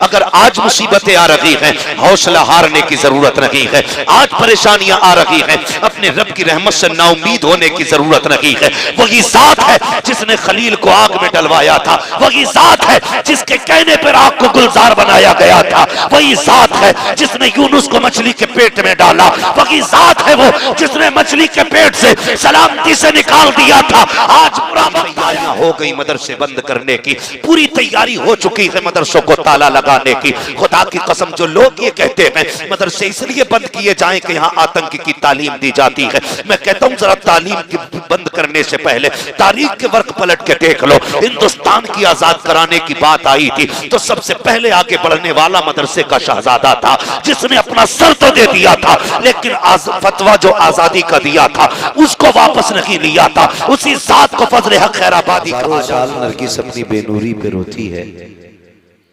अगर आज मुसीबतें आ रही हैं, हौसला हारने की जरूरत नहीं है। आज परेशानियां आ रही हैं, अपने रब की रहमत से नाउमीद होने की जरूरत नहीं है। वही जात है जिसने खलील को आग में डलवाया था, वही जात है जिसके कहने पर आग को गुलजार बनाया गया था, वही जात है जिसने यूनुस को मछली के पेट में डाला, वही जात है वो जिसने मछली के पेट से सलामती से निकाल दिया था। आज तैयारियां हो गई मदरसे बंद करने की, पूरी तैयारी हो चुकी है मदरसों को ताला लगाने की। खुदा की कसम, जो लोग ये कहते हैं मदरसे इसलिए बंद किए जाएं कि यहाँ आतंक की तालीम दी जाती है, मैं कहता हूँ जरा तालीम की बंद करने से पहले तारीख के वर्क पलट के देख लो। हिंदुस्तान की आजाद कराने की बात आई थी तो सबसे पहले आगे बढ़ने वाला मदरसे का शहजादा था, जिसने अपना सर तो दे दिया था, लेकिन फतवा जो आजादी का दिया था उसको वापस नहीं लिया था। उसी साथ को फजल हक खैराबादी कहा जाता है। नरगिस अपनी बेनूरी पे रोती है,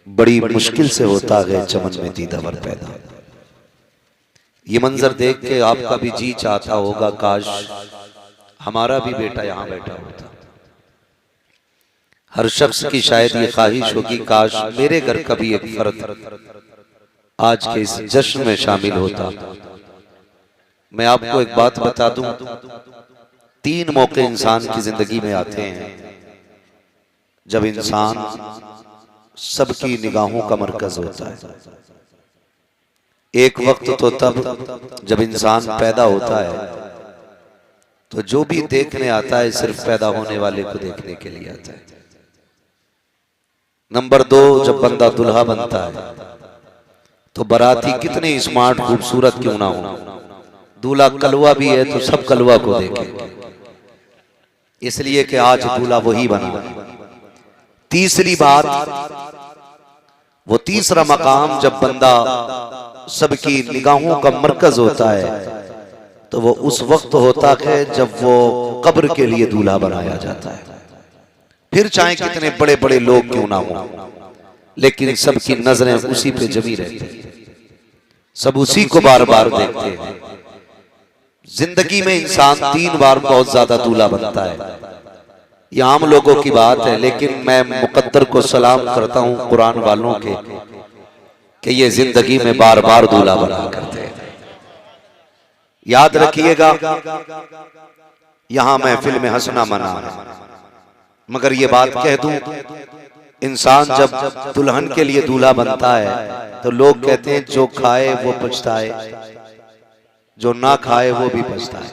बड़ी मुश्किल से होता है चमन में दीदावर पैदा। ये मंजर देख के आपका भी जी चाहता होगा काश हमारा भी बेटा यहाँ बैठा होता। हर शख्स की शायद ये ख्वाहिश होगी काश मेरे घर का भी एक फर्द आज के इस जश्न में शामिल होता। मैं आपको एक बात बता दूं, 3 मौके इंसान की जिंदगी में आते हैं जब इंसान सबकी निगाहों का मरकज होता है। एक वक्त तो तब जब इंसान पैदा होता है तो जो भी देखने आता है सिर्फ पैदा होने वाले को देखने के लिए आता है। नंबर 2, जब बंदा दुल्हा बनता है तो बाराती कितने स्मार्ट खूबसूरत क्यों ना हो, दूल्हा कलवा भी है तो सब कलवा को देखेंगे, इसलिए कि आज दूल्हा वही बना। तीसरी बात, वो तीसरा मकाम जब बंदा सबकी निगाहों का मरकज होता है तो वो उस वक्त होता है जब वो कब्र के लिए दूल्हा बनाया जाता है। फिर चाहे कितने बड़े बड़े लोग क्यों ना हो, लेकिन सबकी नजरें उसी पे जमी रहती हैं, सब उसी को बार बार देखते हैं। जिंदगी में इंसान 3 बार बहुत ज्यादा दूल्हा बनता है। ये आम लोगों की बात है, लेकिन मैं मुकद्दर को सलाम करता हूं कुरान वालों के कि ये जिंदगी में बार बार दूल्हा बना करते हैं। याद रखिएगा, यहां महफिल में हंसना मना है, मगर ये बात कह दूं, इंसान जब दुल्हन के लिए दूल्हा बनता है तो लोग कहते हैं जो खाए वो पछताए, जो ना खाए वो भी पछताए।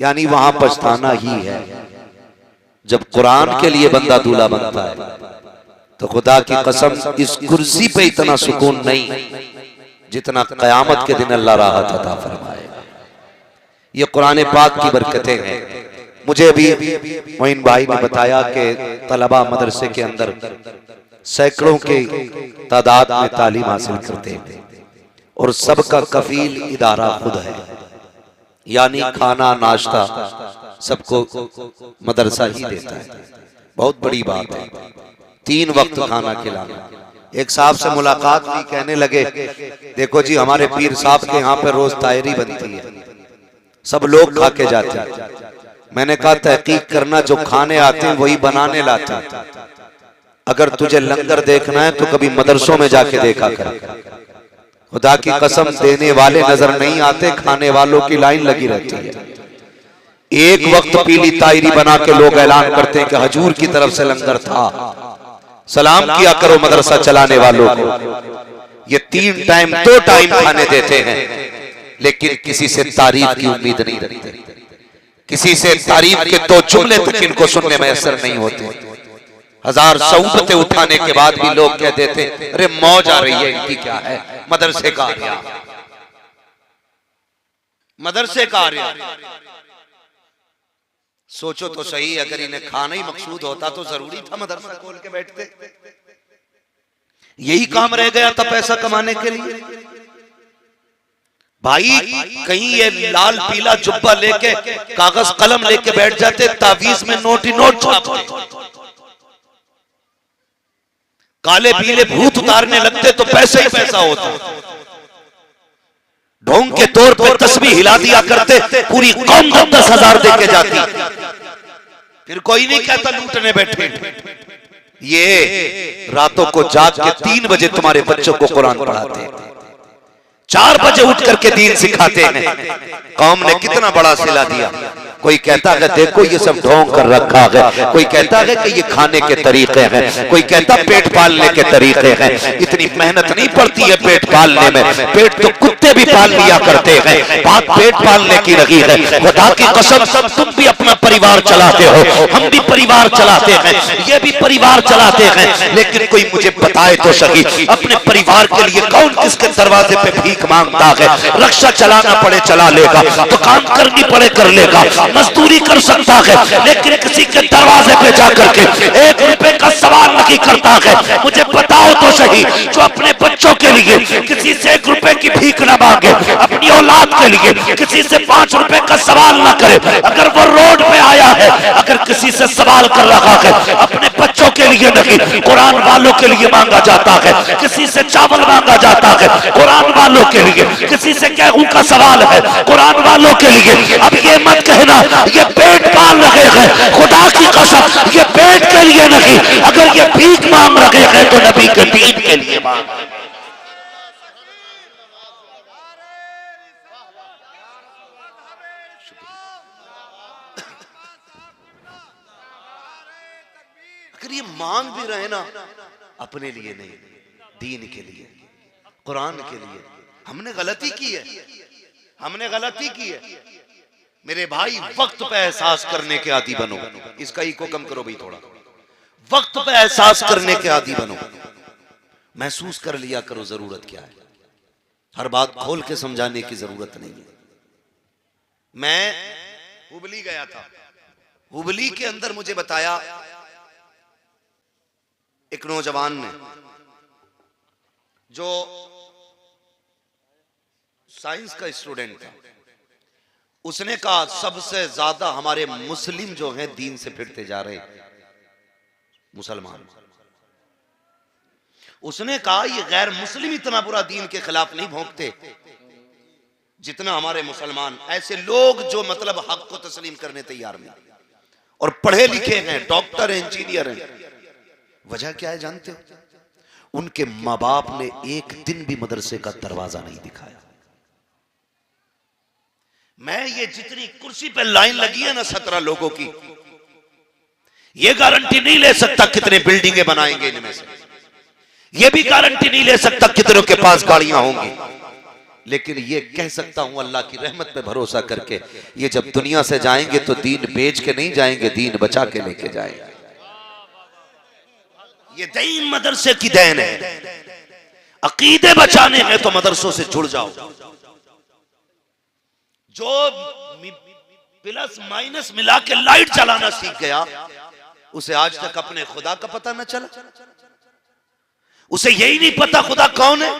यानी वहां पछताना ही है। जब कुरान के लिए बंदा दूल्हा बनता है तो खुदा की कसम इस कुर्सी पे इतना सुकून नहीं जितना कयामत के दिन अल्लाह राहत अता फरमाएगा। ये कुरान पाक की बरकतें हैं। मुझे अभी मोइन भाई ने बताया कि तलबा मदरसे के अंदर सैकड़ों के तादाद में तालीम हासिल करते हैं और सबका कफील इदारा खुद है, यानी खाना नाश्ता सबको मदरसा ही देता है। बहुत बड़ी बात है, 3 वक्त खाना खिलाना। एक साहब से मुलाकात हुई, कहने लगे देखो जी हमारे पीर साहब के यहाँ पे रोज तायरी बनती है, सब लोग खा के जाते हैं। मैंने कहा तहकीक करना, जो खाने आते हैं वही बनाने लाते हैं। अगर तुझे लंगर देखना है तो कभी मदरसों में जाके देखा कर। खुदा की कसम, देने वाले नजर नहीं आते, खाने वालों की लाइन लगी रहती है। एक वक्त पीली तायरी बना के लोग ऐलान करते हैं कि हजूर की तरफ से लंगर था। सलाम किया करो मदरसा चलाने वालों को। ये 3 टाइम 2 टाइम खाने देते हैं, लेकिन किसी से तारीफ की उम्मीद नहीं रखते, किसी से तारीफ के 2 जुमले तक इनको सुनने में असर नहीं होते। 1000 सऊबतें उठाने के बाद भी लोग कह देते अरे मौज आ रही है इनकी, क्या है मदरसे का आर्या, मदरसे का आर्या। सोचो तो सही, अगर इन्हें खाना ही मकसूद होता तो जरूरी था मदरसा खोल के बैठते। यही काम रह गया था पैसा कमाने के लिए। भाई कहीं ये लाल पीला जुब्बा लेके कागज कलम लेके बैठ जाते, तावीज में नोट ही नोट छापते, काले पीले भूत उतारने लगते तो पैसे ही पैसा होता। ढोंग के तौर पर तस्बीह हिला दिया करते, पूरी कौम 10,000 देके जाती, फिर कोई नहीं कहता लूटने बैठे। ये रातों को जाग के 3 बजे तुम्हारे बच्चों को कुरान पढ़ाते हैं, 4 बजे उठ करके दीन सिखाते हैं। कौम ने कितना बड़ा सिला दिया। कोई कहता है देखो ये सब ढोंग कर रखा है, कोई कहता है कि ये खाने के तरीके हैं, कोई कहता पेट पालने के तरीके हैं। इतनी मेहनत नहीं पड़ती है पेट पालने में, पेट तो कुत्ते भी पाल लिया करते हैं। बात पेट पालने की नहीं है। खुदा की कसम तुम भी अपना परिवार चलाते हो, हम भी परिवार चलाते हैं, ये भी परिवार चलाते हैं। लेकिन कोई मुझे बताए तो सही, अपने परिवार के लिए कौन किसके दरवाजे पे भीख मांगता है? रक्षा चलाना पड़े चला लेगा, दुकान करनी पड़े कर लेगा, मजदूरी कर सकता है, लेकिन किसी के दरवाजे पे जाकर के 1 रुपए का सवाल नहीं करता है। मुझे बताओ तो सही, जो अपने बच्चों के लिए किसी से 1 रुपए की भीख ना मांगे, अपनी औलाद के लिए किसी से 5 रुपए का सवाल ना करे, अगर वो रोड पे आया है, अगर किसी से सवाल कर रहा है, अपने बच्चों के लिए नहीं, कुरान वालों के लिए मांगा जाता है। किसी से चावल मांगा जाता है, कुरान वालों के लिए। किसी से गेहूं का सवाल है, कुरान वालों के लिए। अब ये मत कहना ये पेट पाल रहे हैं, खुदा की कसम ये पेट के लिए नहीं, अगर ये भीख मांग रहे हैं तो नबी के दीन के लिए मांग। अगर ये मांग भी रहे ना, अपने लिए नहीं, दीन के लिए, कुरान के लिए। हमने गलती की है, हमने गलती की है। मेरे भाई वक्त पे एहसास करने के आदी बनो। इसका इको कम करो भाई थोड़ा। वक्त पे एहसास करने के आदी बनो, महसूस कर लिया करो जरूरत क्या है। हर बात खोल के समझाने की जरूरत नहीं है। मैं हुबली गया था, हुबली के अंदर मुझे बताया एक नौजवान ने, जो साइंस का स्टूडेंट था, उसने कहा सबसे ज्यादा हमारे मुस्लिम जो हैं दीन से फिरते जा रहे मुसलमान। उसने कहा ये गैर मुस्लिम इतना बुरा दीन के खिलाफ नहीं भौंकते जितना हमारे मुसलमान। ऐसे लोग जो मतलब हक को तस्लीम करने तैयार नहीं और पढ़े लिखे हैं, डॉक्टर हैं, इंजीनियर हैं। वजह क्या है जानते हो? उनके माँ बाप ने एक दिन भी मदरसे का दरवाजा नहीं दिखाया। मैं ये जितनी कुर्सी पे लाइन लगी है ना 17 लोगों की, ये गारंटी नहीं ले सकता कितने बिल्डिंगें बनाएंगे इनमें से, ये भी गारंटी नहीं ले सकता कितनों के पास गाड़ियां होंगी। लेकिन ये कह सकता हूं अल्लाह की रहमत पे भरोसा करके, ये जब दुनिया से जाएंगे तो दीन बेच के नहीं जाएंगे, दीन बचा के लेके जाएंगे। ये दीन मदरसे की देन है। अकीदे बचाने हैं तो मदरसों से जुड़ जाओ। जो प्लस माइनस मिला के लाइट चलाना सीख गया, उसे आज तक अपने खुदा का पता न चला। उसे यही नहीं पता खुदा कौन है।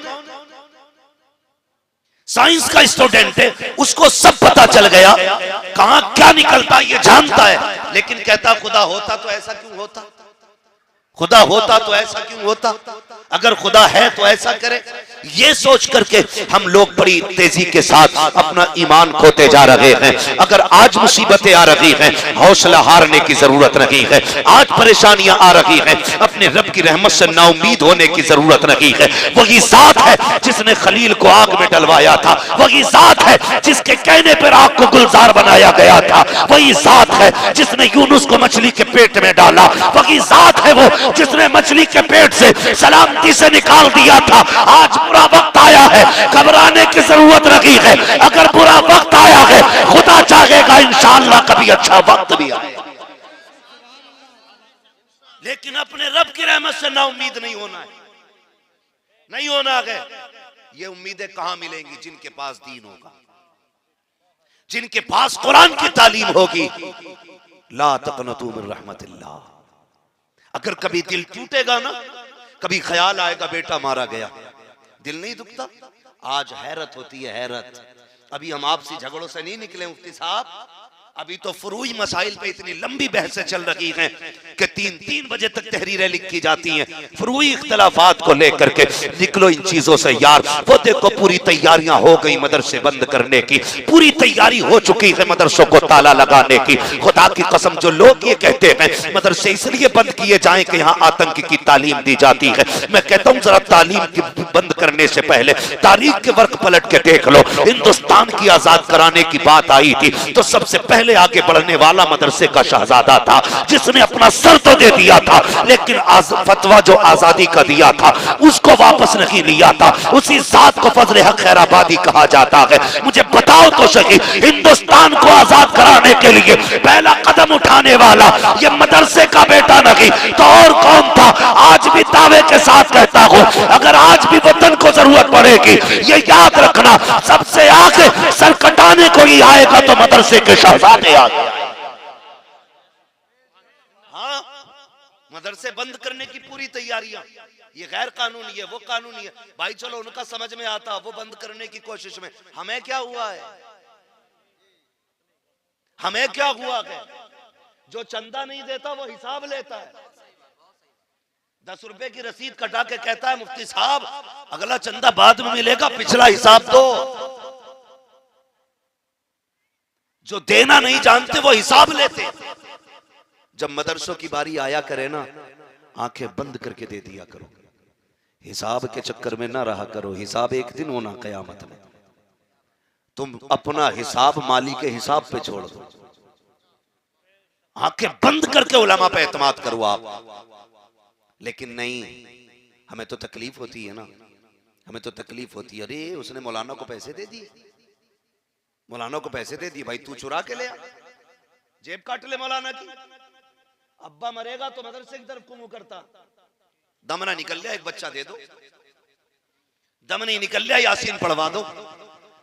साइंस का स्टूडेंट है, उसको सब पता चल गया, कहां क्या निकलता ये जानता है, लेकिन कहता खुदा होता तो ऐसा क्यों होता, खुदा होता तो ऐसा क्यों होता, अगर खुदा है तो ऐसा करे। ये सोच करके हम लोग बड़ी तेजी के साथ अपना ईमान खोते जा रहे हैं। अगर आज मुसीबतें आ रही हैं, हौसला हारने की जरूरत नहीं है। आज परेशानियां आ रही हैं, अपने रब की रहमत से नाउमीद होने की जरूरत नहीं है। वही जात है जिसने खलील को आग में डलवाया था, वही जात है जिसके कहने पर आग को गुलजार बनाया गया था, वही जात है जिसने यूनुस को मछली के पेट में डाला, वही जात है वो जिसने मछली के पेट से सलामती से निकाल दिया था। आज बुरा वक्त आया है, घबराने की जरूरत नहीं है। अगर बुरा वक्त आया है, खुदा चाहेगा इंशाअल्लाह कभी अच्छा वक्त भी आएगा। लेकिन अपने रब की रहमत से ना उम्मीद नहीं होना है, नहीं होना है। ये उम्मीदें कहां मिलेंगी? जिनके पास दीन होगा, जिनके पास कुरान की तालीम होगी। ला तक़नतू मिन रहमतिल्लाह। अगर कभी दिल टूटेगा ना, कभी ख्याल आएगा बेटा मारा गया, दिल नहीं दुखता। आज हैरत होती है, हैरत। अभी हम आपसी झगड़ों से नहीं निकले मुफ्ती साहब, अभी तो फुरूई मसाइल पे इतनी लंबी बहसें चल रही हैं कि 3-3 बजे तक तहरीरें लिखी जाती हैं फुरूई इख्तलाफात को लेकर के। निकलो इन चीजों से यार। वो देखो पूरी तैयारियां हो गई मदरसे बंद करने की, पूरी तैयारी हो चुकी है मदरसों को ताला लगाने की। खुदा की कसम जो लोग ये कहते हैं मदरसे इसलिए बंद किए जाएं कि यहाँ आतंक की तालीम दी जाती है, मैं कहता हूँ जरा तालीम की बंद करने से पहले तारीख के वर्क पलट के देख लो। हिंदुस्तान की आजाद कराने की बात आई थी तो सबसे पहले आगे बढ़ने वाला मदरसे का शहजादा था जिसने अपना सर तो दे दिया था, लेकिन फतवा जो आजादी का दिया था उसको वापस नहीं लिया था। उसी जात को फजल हक खैराबादी कहा जाता है। मुझे बताओ तो सही, हिंदुस्तान को आजाद कराने के लिए पहला कदम उठाने वाला ये मदरसे का बेटा नहीं तो और कौन था? आज भी दावे के साथ कहता हूं, अगर आज भी वतन को जरूरत पड़ेगी ये याद रखना, सबसे आगे सर कटाने को ही आएगा तो मदरसे के शहजादे आ गए। हाँ, मदरसे बंद करने की पूरी तैयारियां, ये गैर कानूनी है वो कानूनी है भाई, चलो उनका समझ में आता, वो बंद करने की कोशिश में। हमें क्या हुआ है? हमें क्या हुआ है? जो चंदा नहीं देता वो हिसाब लेता है। 10 रुपए की रसीद कटा के कहता है मुफ्ती साहब अगला चंदा बाद में मिलेगा, पिछला हिसाब दो। जो देना नहीं जानते वो हिसाब लेते। जब मदरसों की बारी आया करे ना, आंखें बंद करके दे दिया करो। हिसाब के चक्कर में ना रहा करो, हिसाब एक दिन होना कयामत में। तुम अपना हिसाब माली के हिसाब पे छोड़ दो, आंखें बंद करके उलमा पे एतमाद करो आप। लेकिन नहीं, हमें तो तकलीफ होती है ना, हमें तो तकलीफ होती है। अरे उसने मौलाना को पैसे दे दिए, मौलाना को पैसे दे दिए, भाई तू चुरा के ले आ, जेब काट ले मौलाना की। अब्बा मरेगा तो मदरसे की तरफ को मुंह करता। दम ना निकल लिया एक बच्चा दे दो, दम नहीं निकल लिया यासीन पढ़वा दो।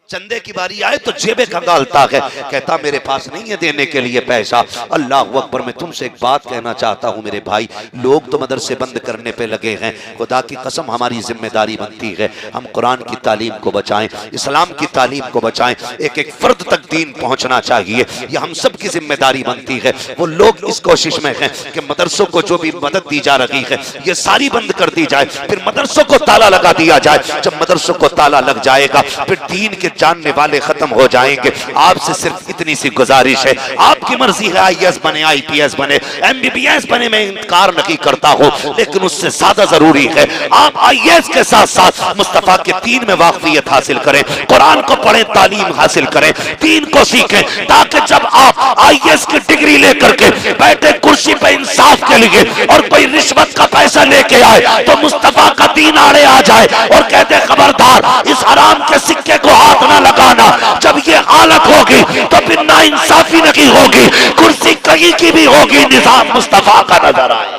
चंदे की बारी आए तो जेबे खंगालता है, कहता मेरे पास नहीं है देने के लिए पैसा। अल्लाह अकबर, मैं तुमसे एक बात कहना चाहता हूं मेरे भाई, लोग तो मदरसे बंद करने पे लगे हैं, खुदा की कसम हमारी जिम्मेदारी बनती है हम कुरान की तालीम को बचाएं, इस्लाम की तालीम को बचाएं। एक एक फर्द तक दीन पहुंचना चाहिए, ये हम सब की जिम्मेदारी बनती है। वो लोग इस कोशिश में हैं कि मदरसों को जो भी मदद दी जा रही है ये सारी बंद कर दी जाए, फिर मदरसों को ताला लगा दिया जाए। जब मदरसों को ताला लग जाएगा फिर दीन के जानने वाले खत्म हो जाएंगे। आपसे सिर्फ इतनी सी गुजारिश है, आपकी मर्जी है IAS बने, IPS बने, MBBS बने, मैं इनकार नहीं करता हूं, लेकिन उससे ज्यादा जरूरी है आप IAS के साथ साथ मुस्तफा के दीन में वाकफियत हासिल करें, कुरान को पढ़ें, तालीम हासिल करें, दीन को सीखें, ताकि जब आप IAS की डिग्री लेकर के बैठे कुर्सी पे इंसाफ के लिए और कोई रिश्वत का पैसा लेके आए तो मुस्तफा का दीन आड़े आ जाए और कहते खबरदार इस हराम के सिक्के को हाथ ना लगाना। जब ये हालत होगी तो फिर ना इंसाफी नहीं होगी, कुर्सी कहीं की भी होगी, निजाम मुस्तफा का नजर आए।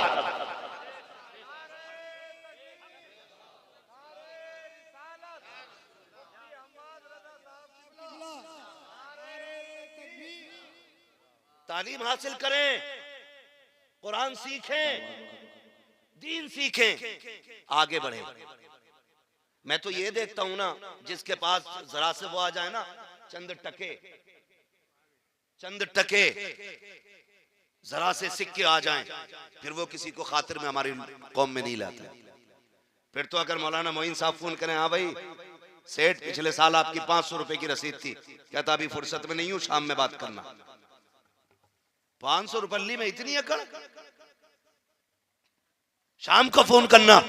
तालीम हासिल करें, कुरान सीखें, दीन सीखें, आगे बढ़े। मैं तो ये देखता हूं ना, जिसके पास जरा से वो आ जाए ना, चंद टके जरा से सिक्के आ जाएं, फिर वो किसी को खातिर में हमारी कौम में नहीं लाता। फिर तो अगर मौलाना मोइन साहब फोन करें, हाँ भाई सेठ पिछले साल आपकी 500 रुपए की रसीद थी, कहता अभी फुर्सत में नहीं हूं, शाम में बात करना। 500 रुपये में इतनी अकड़, शाम को फोन करना।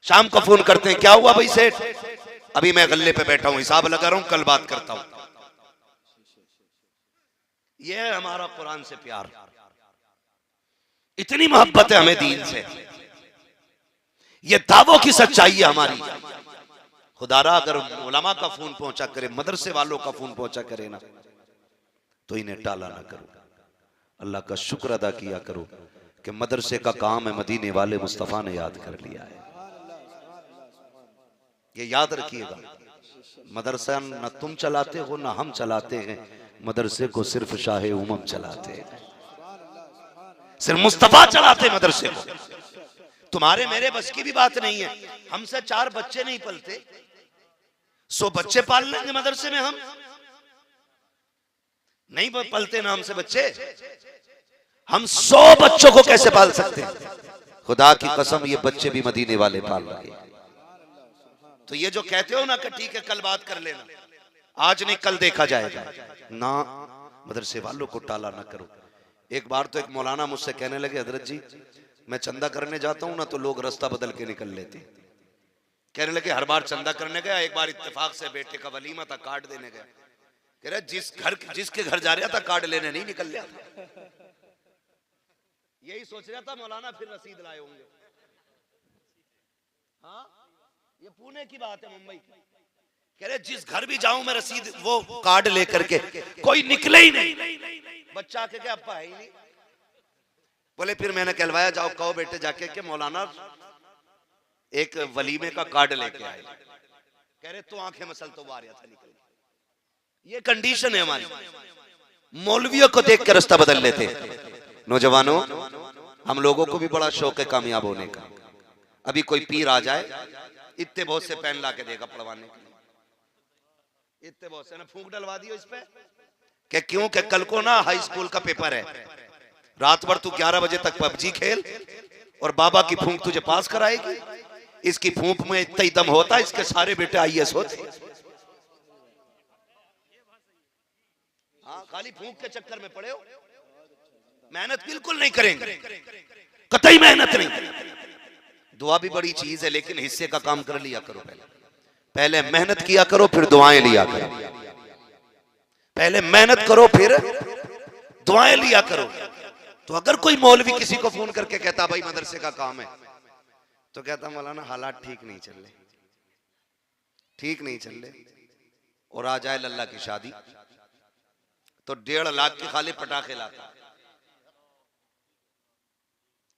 शाम को फोन करते हैं, क्या हुआ भाई सेठ? अभी मैं गल्ले पे बैठा हूं, हिसाब लगा रहा हूं, कल बात करता हूं। यह है हमारा कुरान से प्यार, इतनी मोहब्बत है हमें दीन से, ये दावों की सच्चाई है हमारी। खुदारा अगर उलमा का फोन पहुंचा करे, मदरसे वालों का फोन पहुंचा करे ना, तो इन्हें टाला ना करो, अल्लाह का शुक्र अदा किया करो कि मदरसे का काम है मदीने वाले मुस्तफा ने याद कर लिया है। ये याद रखिएगा, मदरसा न तुम चलाते हो ना हम चलाते हैं, मदरसे को सिर्फ शाह उमम चलाते हैं, सिर्फ मुस्तफा चलाते मदरसे को। तुम्हारे मेरे बस की भी बात नहीं है, हमसे 4 बच्चे नहीं पलते, 100 बच्चे पाल लेंगे मदरसे में हम। नहीं पलते नाम से बच्चे। हम 100 बच्चों को कैसे पाल सकते हैं? खुदा की कसम ये बच्चे भी मदीने वाले पाल रहे हैं। तो ये जो कहते हो ना कि ठीक है कल बात कर लेना, आज नहीं कल देखा जाएगा ना, मदरसे वालों को टाला ना करो। एक बार तो एक मौलाना मुझसे कहने लगे, हजरत जी मैं चंदा करने जाता हूं ना तो लोग रास्ता बदल के निकल लेते। कहने लगे हर बार चंदा करने गया, एक बार इत्तेफाक से बेटे का वलीमा था, कार्ड देने गया। कह रहे जिसके घर जा रहा था कार्ड लेने नहीं निकल रहा था। यही सोच रहा था मौलाना फिर रसीद लाए होंगे। हाँ ये पुणे की बात है, मुंबई की। कह रहे जिस घर भी जाऊं मैं रसीद वो कार्ड लेकर के, कोई निकले ही नहीं। बच्चा के क्या अप्पा है ही नहीं। बोले फिर मैंने कहलवाया, जाओ कहो बेटे जाके के मौलाना एक वलीमे का कार्ड लेके आए। कह रहे तो आंखें मसल तो वारिया था निकल। ये कंडीशन है हमारी, मौलवियों को देख कर रास्ता बदल लेते। नौजवानों हम लोगों को भी बड़ा शौक है कामयाब होने का। अभी कोई पीर आ जाए इतने बहुत से पेन ला के देगा पढ़वाने के लिए, इतने बहुत से ना फूंक डलवा दियो इस पे कि क्यों कि कल को ना हाई स्कूल का पेपर है, रात भर तू 11 बजे तक पबजी खेल और बाबा की फूंक तुझे पास कराएगी। इसकी फूंक में इतना ही दम होता है, इसके सारे बेटे आईएएस होते। हाँ खाली फूंक के चक्कर में पड़े हो, मेहनत बिल्कुल नहीं करेंगे, कतई मेहनत नहीं। दुआ भी बड़ी चीज है लेकिन हिस्से का काम कर लिया करो। पहले मेहनत किया करो फिर दुआएं लिया करो। पहले मेहनत करो फिर दुआएं लिया करो। तो अगर कोई मौलवी किसी को फोन करके कहता भाई मदरसे का काम है, तो कहता मौलाना हालात ठीक नहीं चल रहे, ठीक नहीं चल रहे, और आ जाए लल्ला की शादी तो 1.5 लाख की खाली पटाखे लाता।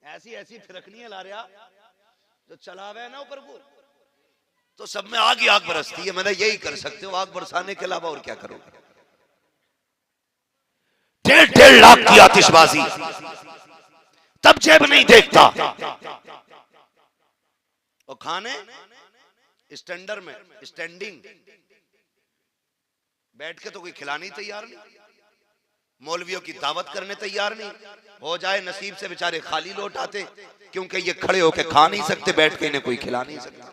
ऐसी ऐसी फिरकनी ला रहा जो चलावे ना ऊपर को, तो सब में आग ही आग बरसती है। मैंने यही कर सकते हो, आग बरसाने के अलावा और क्या करोगे? 1.5 लाख की आतिशबाजी, तब जेब नहीं देखता। और खाने स्टैंडर में स्टैंडिंग बैठ के तो कोई खिलाने तैयार नहीं, मौलवियों की दावत करने तैयार नहीं। हो जाए नसीब से बेचारे खाली लौट आते, क्योंकि ये खड़े होके खा नहीं सकते, बैठ के इन्हें कोई खिला नहीं सकता।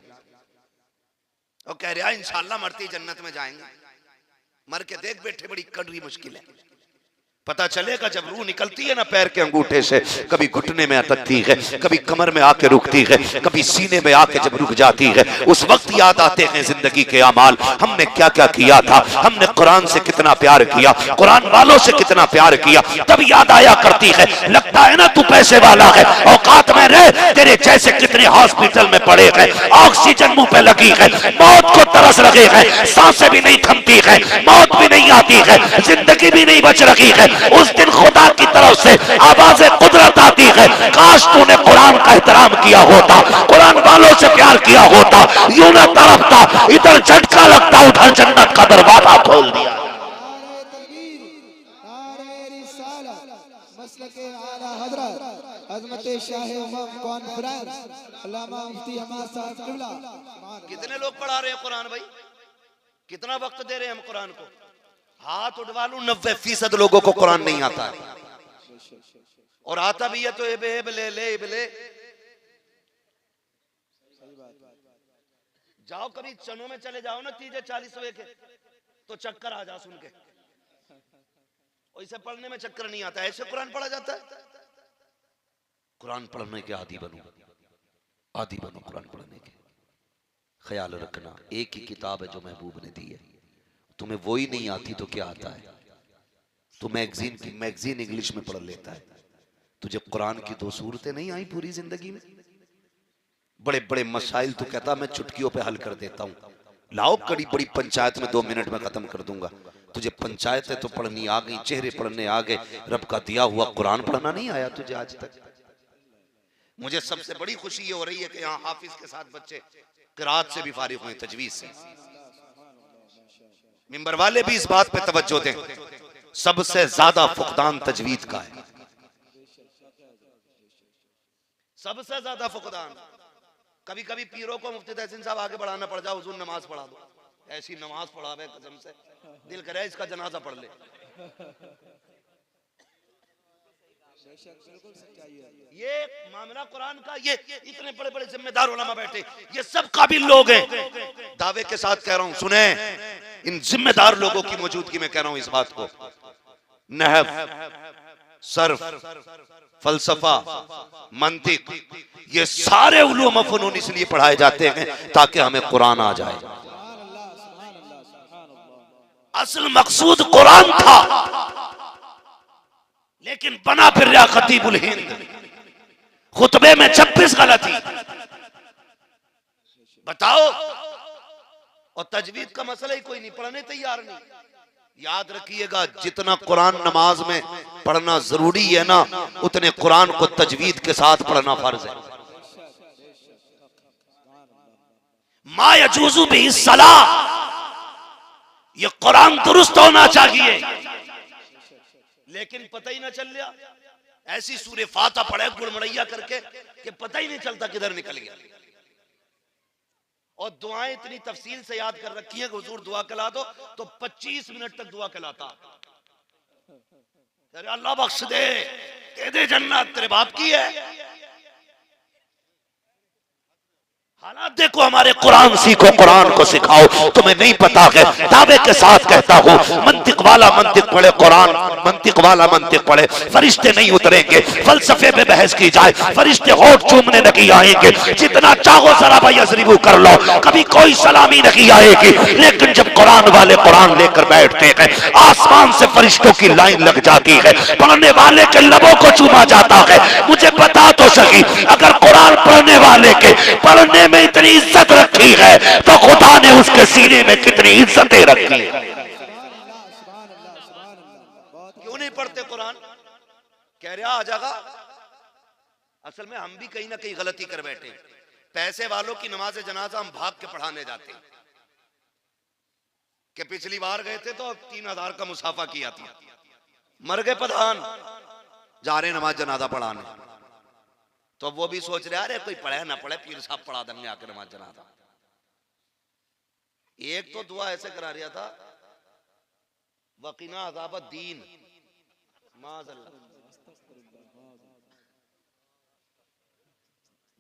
और कह रहा इंशाल्लाह मरती जन्नत में जाएंगे। मर के देख बैठे बड़ी कड़वी मुश्किल है। पता चलेगा जब रूह निकलती है ना पैर के अंगूठे से, कभी घुटने में अटकती है, कभी कमर में आके रुकती है, कभी सीने में आके जब रुक जाती है, उस वक्त याद आते हैं जिंदगी के अमाल। हमने क्या क्या किया था, हमने कुरान से कितना प्यार किया, कुरान वालों से कितना प्यार किया, तब याद आया करती है। लगता है ना तू पैसे वाला है, औकात में रह, तेरे जैसे कितने हॉस्पिटल में पड़े हैं, ऑक्सीजन मुंह पे लगी है, मौत को तरस रहे हैं, सांसें भी नहीं थमती है, मौत भी नहीं आती है, जिंदगी भी नहीं बच रही है। उस दिन खुदा की तरफ से आवाज़े कुदरत आती है, काश तूने कुरान का एहतराम किया होता, कुरान वालों से प्यार किया होता, यूं ना तड़पता, इधर झटका लगता, उधर जन्नत का दरवाजा खोल दिया। कितने लोग पढ़ा रहे हैं कुरान भाई, कितना वक्त दे रहे हैं हम कुरान को? हाथ उठवा लूं 90% लोगों को कुरान नहीं आता है, और आता भी है तो ले जाओ कभी चनों में चले जाओ ना 30-40 के, तो चक्कर आ जा सुन के। ऐसे पढ़ने में चक्कर नहीं आता, ऐसे कुरान पढ़ा जाता है। कुरान पढ़ने के आदी बनो कुरान पढ़ने के। ख्याल रखना एक ही किताब है जो महबूब ने दी है, तुम्हें वो ही नहीं आती तो क्या आता है? तो मैगजीन इंग्लिश में पढ़ लेता है, तुझे कुरान की 2 सूरतें नहीं आई पूरी जिंदगी में। बड़े बड़े मसाइल तू कहता मैं चुटकियों पे हल कर देता हूं, लाओ कड़ी बड़ी पंचायत में 2 मिनट में खत्म कर दूंगा। तुझे पंचायतें तो पढ़नी आ गई, चेहरे पढ़ने आ गए, रब का दिया हुआ कुरान पढ़ना नहीं आया तुझे आज तक। मुझे सबसे बड़ी खुशी ये हो रही है कि यहाँ हाफिज के साथ बच्चे किरात से भी फारिग हुए, तजवीज से। मिंबर वाले भी इस बात पे तवज्जो दें, सबसे ज्यादा फुकदान तजवीद का है, सबसे ज्यादा फुकदान। कभी कभी पीरों को मुफ्ती तहसीन साहब आगे बढ़ाना पड़ जाओ, हुजूर नमाज पढ़ा दो, ऐसी नमाज पढ़ावे कसम से दिल करे इसका जनाजा पढ़ ले। ये मामला कुरान का, ये इतने बड़े बड़े जिम्मेदार उलमा बैठे, ये सब काबिल लोग हैं। दावे के साथ कह रहा हूं, सुने, इन जिम्मेदार लोगों की मौजूदगी में कह रहा हूं इस बात को। नहव, सर्फ, फलसफा, मंतिक, ये सारे उलूम फनून इसलिए पढ़ाए जाते हैं ताकि हमें कुरान आ जाए। असल मकसूद कुरान था, लेकिन बना फिर रहा खतीबुल हिंद, खुतबे में 26 गलती। बताओ, और तजवीद का मसला ही कोई नहीं, पढ़ने तैयार नहीं। याद रखिएगा, जितना कुरान नमाज में पढ़ना जरूरी है ना, उतने कुरान को तजवीद के साथ पढ़ना फर्ज है। मा यजूज़ु बिही सलाह, ये कुरान दुरुस्त होना चाहिए, लेकिन पता ही ना चल गया। ऐसी सूरे फाता पढ़े गुड़मड़ैया करके कि पता ही नहीं चलता किधर निकल गया। और दुआएं इतनी तफसील से याद कर रखी है कि हुजूर दुआ कला दो तो 25 मिनट तक दुआ कलाता। अरे अल्लाह बख्श दे दे जन्नत, तेरे बाप की है। हालात देखो हमारे, कुरान सीखो, कुरान को सिखाओ। तुम्हें नहीं पता है, दावे के साथ कहता हूँ, मंतिक वाला मंतिक पढ़े, कुरान मंतिक वाला मंतिक पढ़े, फरिश्ते नहीं उतरेंगे। फलसफे पे बहस की जाए, फरिश्ते होठ चूमने नहीं आएंगे। जितना चाहो जरा भाई अजरिबू कर लो, कभी कोई सलामी नहीं आएगी। लेकिन जब कुरान वाले कुरान लेकर बैठते हैं, आसमान से फरिश्तों की लाइन लग जाती है, पढ़ने वाले के लबों को चूमा जाता है। मुझे बता तो सही, अगर कुरान पढ़ने वाले के पढ़ने में इतनी इज्जत रखी है तो खुदा ने उसके सीने में कितनी इज्जतें रखी है। क्यों नहीं पढ़ते कुरान? कह रहा आ जाएगा। असल में हम भी कहीं ना कहीं गलती कर बैठे। पैसे वालों की नमाज जनाजा हम भाग के पढ़ाने जाते हैं कि पिछली बार गए थे तो 3000 का मुसाफा किया था, मर गए प्रधान, जा रहे नमाज जनाजा पढ़ाने। तो वो भी सोच रहे अरे कोई पढ़े ना पढ़े, पीर साहब पढ़ा देंगे आकर नमाज जनाजा। एक तो दुआ ऐसे करा रहा था, वकीना अज़ाब दीन,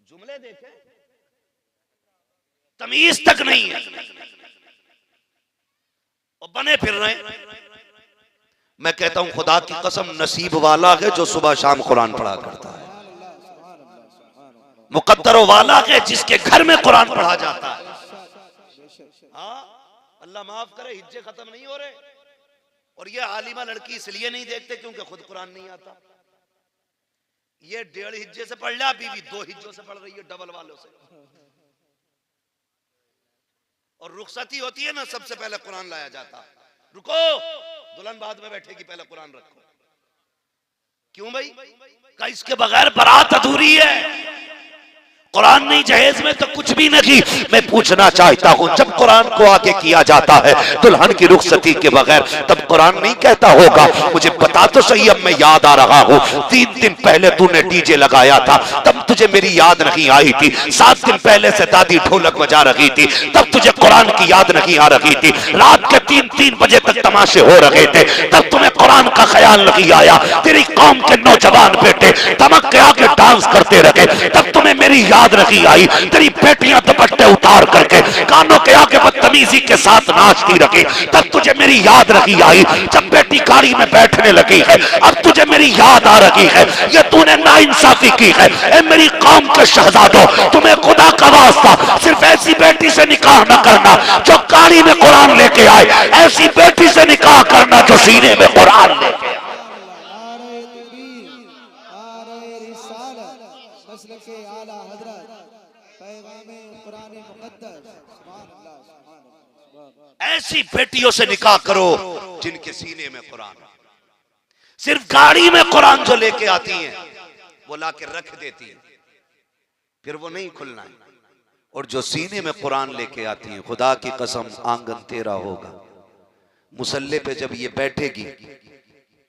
जुमले देखे, तमीज तक नहीं है और बने फिर रहे। मैं कहता हूं खुदा की कसम, नसीब वाला है जो सुबह शाम कुरान पढ़ा करता है, मुकद्दरों वाला है जिसके घर में कुरान पढ़ा जाता है। हाँ, अल्लाह माफ करे, हिज्जे खत्म नहीं हो रहे। और ये आलिमा लड़की इसलिए नहीं देखते क्योंकि खुद कुरान नहीं आता। ये 1.5 हिज्जे से पढ़ लिया, बीवी 2 हिज्जों से पढ़ रही है, डबल वालों से। और रुखसती होती है ना, सबसे पहले कुरान लाया जाता। रुको, दुल्हन बाद में बैठेगी, पहले कुरान रखो। क्यों भाई? का इसके बगैर बारात अधूरी है। कुरान नहीं जहेज में तो कुछ भी नहीं। मैं पूछना चाहता हूँ, जब कुरान को आगे किया जाता है दुल्हन की रुखसती के बगैर, तब कुरान नहीं कहता होगा मुझे बता तो सही, अब मैं याद आ रहा हूँ 3 दिन पहले तूने डीजे लगाया था, तब तुझे मेरी याद नहीं आई थी। 7 दिन पहले से दादी ढोलक बजा रही थी, तब तुझे कुरान की याद नहीं आ रही थी। रात के 3-3 बजे तक तमाशे हो रहे थे, तब तुम्हें कुरान का ख्याल नहीं आया। तेरी कौम के नौजवान बेटे तमक के आगे डांस करते रहे, तब तुम्हें मेरी याद नहीं आई। तेरी बेटियां दुपट्टे उतार करके कानों के आगे बदतमीजी के साथ नाचती रही, तब तुझे मेरी याद नहीं आई। जब बेटी गाड़ी में बैठने लगी है, अब तुझे मेरी याद आ रही है। ये तूने नाइंसाफी की है। ए मेरी कौम के शहजादों, तुम्हें खुदा का वास्ता सिर्फ ऐसी बेटी से निकाह न करना जो गाड़ी में कुरान लेके आए, ऐसी बेटी से निकाह करना जो सीने में कुरान लेके। ऐसी बेटियों से निकाह करो जिनके सीने में कुरान। सिर्फ गाड़ी में कुरान जो लेके आती हैं वो लाके रख देती है, फिर वो नहीं खुलना है। और जो सीने में कुरान लेके आती हैं, खुदा की कसम आंगन तेरा होगा। मुसल्ले पे जब ये बैठेगी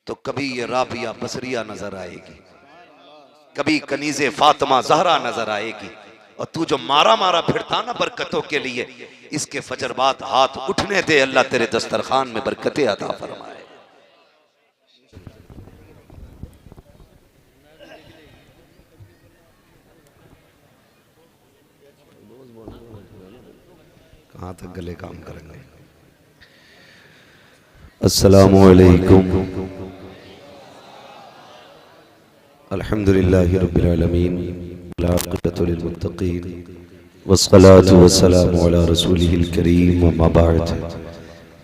तो कभी ये राबिया बसरिया नजर आएगी, कभी कनीज़े फातिमा ज़हरा नजर आएगी। और तू जो मारा मारा फिरता ना बरकतों के लिए, इसके फजर बाद हाथ उठने दे, अल्लाह तेरे दस्तरखान में बरकतें अता फरमाए। कहाँ तक गले काम करेंगे। अस्सलामु अलैकुम। अल्हम्दुलिल्लाहि रब्बिल आलमीन वल आक़िबतु लिल मुत्तक़ीन वस्सलातु वस्सलामु अला रसूलिहिल करीम अम्मा बअद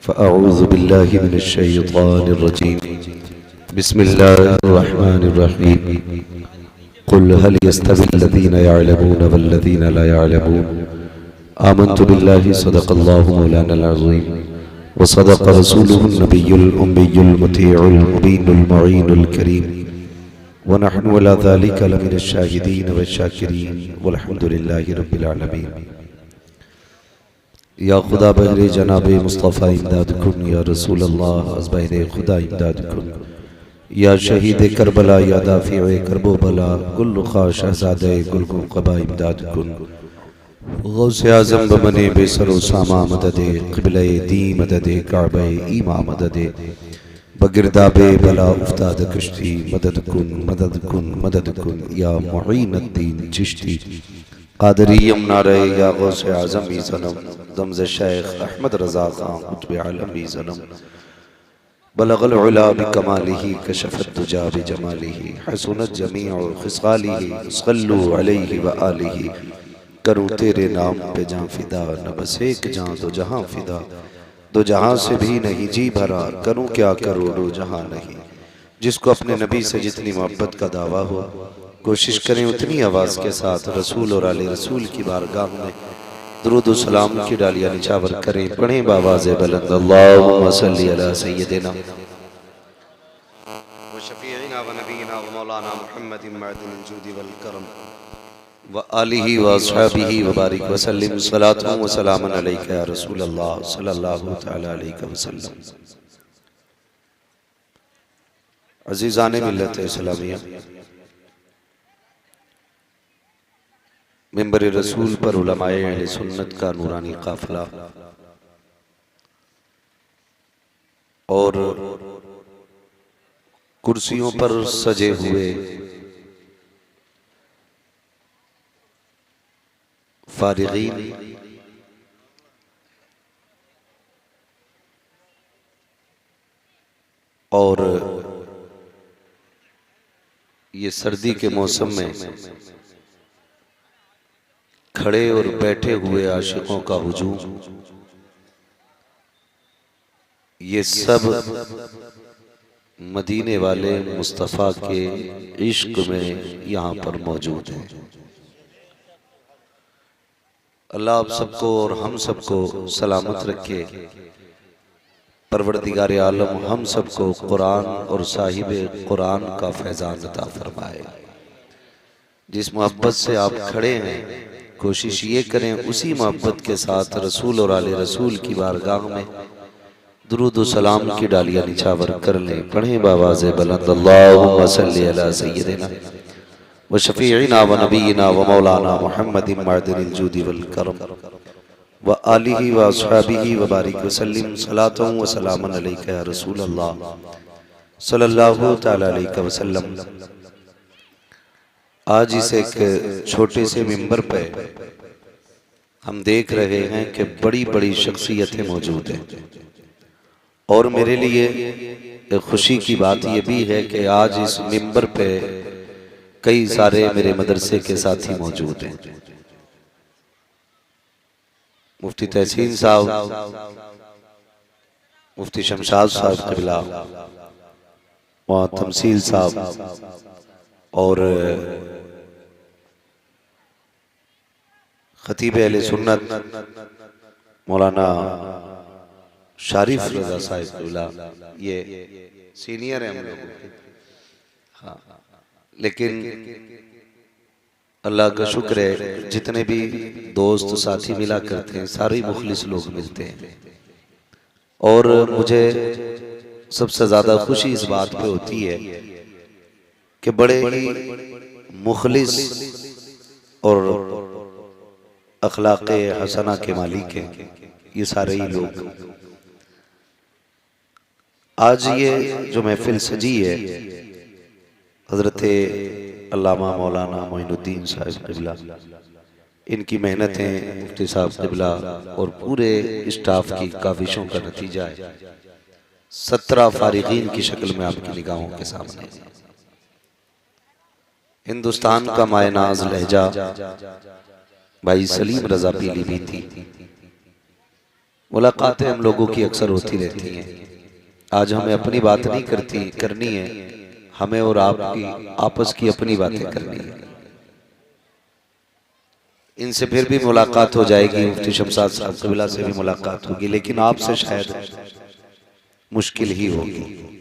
फ़अऊज़ु बिल्लाहि मिनश शैतानिर रजीम बिस्मिल्लाहिर रहमानिर रहीम क़ुल हल यस्तविल्लज़ीना यअलमून वल्लज़ीना ला यअलमून आमन्तु बिल्लाहि सदक़ल्लाहु मौलानल अज़ीम व सदक़ रसूलुहुन नबियुल उम्मियुल मुतीउल मुबीनुल मुईनुल करीम व नहनु अला ज़ालिका लमिनश शाहिदीन व शाकिरीन वल्हम्दुलिल्लाहि रब्बिल आलमीन। या खुदा बहरे जनाबे मुस्तफ़ा इमदाद कुन, या रसूल अल्लाह अज़ बहरे खुदा इमदाद कुन, या शहीद करबला या दाफ़िए करबो बला गुल ख़ा शहज़ादे गुल क़बा इमदाद कुन। गौसे आज़म बमने बेसरो सामा मददे क़िबले दी मददे काबे ईमा मददे बगिरदाबे बला उफ्ताद कश्ती मदद कुन मदद कुन मदद कुन या मुईनुद्दीन चिश्ती क़ादरियम नारे या गौसे आज़म ई सनम दमज़ शेख अहमद रज़ा ख़ान क़ुत्ब आलम ई सनम बलगल उला बिकमालिही कशफ़त दुजा बिजमालिही हसनत जमीउ ख़िसालिही सल्लु अलैहि व आलिही। करूँ तेरे नाम पे जान फिदा, न बस एक जान दो जहां फिदा, दो जहां से भी नहीं जी भरा, करूँ क्या करोड़ों जहां नहीं। जिसको अपने नबी से जितनी मोहब्बत का दावा हो, कोशिश करें उतनी आवाज़ के साथ रसूल और आले रसूल की बारगाह में दुरूद व सलाम की डालियाँ निछावर करें। पढ़ें बावाज़े बुलंद अल्लाहुम्मा सल्ली अला सय्यदिना व शफीइना व नबीना व मौलाना मुहम्मदिन मअदिनिल जूदि वल करम व आलिही व अस्हाबिही व बारिक व सल्लिम सलातु व सलामन अलैका या रसूल अल्लाह सल्लल्लाहु तआला अलैहि वसल्लम। अज़ीज़ाने मिल्लत इस्लामिया, मिंबर रसूल पर उलमाए अहले सुन्नत का नूरानी काफिला और कुर्सियों पर सजे हुए फारिगीन और ये सर्दी के मौसम में खड़े और बैठे हुए आशिकों का हुजूम, ये सब मदीने वाले मुस्तफ़ा के इश्क में यहाँ पर मौजूद हैं। अल्लाह आप सबको और हम सबको सलामत रखे। परवरदिगार आलम हम सबको कुरान और साहिब कुरान का फैज़ान अता फरमाए। जिस मोहब्बत से आप खड़े हैं, कोशिश ये करें उसी मोहब्बत के साथ रसूल और आले रसूल की बारगाह में दुरूद व सलाम की डालियाँ निछावर कर लें। पढ़ें बावाज़े बुलंद अल्लाहुम्मा सल्ली अला सय्यदिना व शफीइना व नबीना व मौलाना मुहम्मदिन मअदिनिल जूदि वल करम व आलिही व अस्हाबिही व बारिक व सल्लिम सलातु व सलामन अलैका या रसूल अल्लाह सल्लल्लाहु तआला अलैहि वसल्लम। आज इस एक छोटे से मिंबर पे हम देख रहे हैं कि बड़ी बड़ी शख्सियतें मौजूद हैं और मेरे लिए एक खुशी की बात यह भी है कि आज इस मिंबर पे कई सारे मेरे मदरसे के साथी मौजूद हैं। मुफ्ती तहसीन साहब, मुफ्ती शमशाद साहब क़िबला, वहाँ तमसील साहब और खतीब अहले सुन्नत मौलाना शारिफ रज़ा साहिब क़िबला, ये सीनियर है हम लोगों के। हाँ, लेकिन अल्लाह का शुक्र है जितने भी दोस्त साथी मिला करते हैं सारे मुखलिस लोग मिलते हैं और मुझे सबसे ज़्यादा खुशी इस बात पे होती है कि बड़े ही मुखलिस और अखलाक़े हसना के मालिक हैं ये सारे ही लोग। आज ये जो महफिल सजी है हज़रत अल्लामा मौलाना मोइनुद्दीन साहिब क़िबला इनकी मेहनतें, मुफ्ती साहब क़िबला और पूरे स्टाफ की काविशों का नतीजा है। 17 फारिगीन की शक्ल में आपकी निगाहों के सामने हिंदुस्तान का मायनाज लहजा भाई सलीम रजा पीलीभीती। मुलाकातें हम लोगों की अक्सर होती रहती हैं। आज हमें अपनी बात नहीं करनी है, हमें और आपकी आपस की अपनी बातें करनी है। इनसे फिर भी मुलाकात हो जाएगी, मुफ्ती शमशाद साहब क़िबला से भी मुलाकात होगी, लेकिन आपसे शायद मुश्किल ही होगी।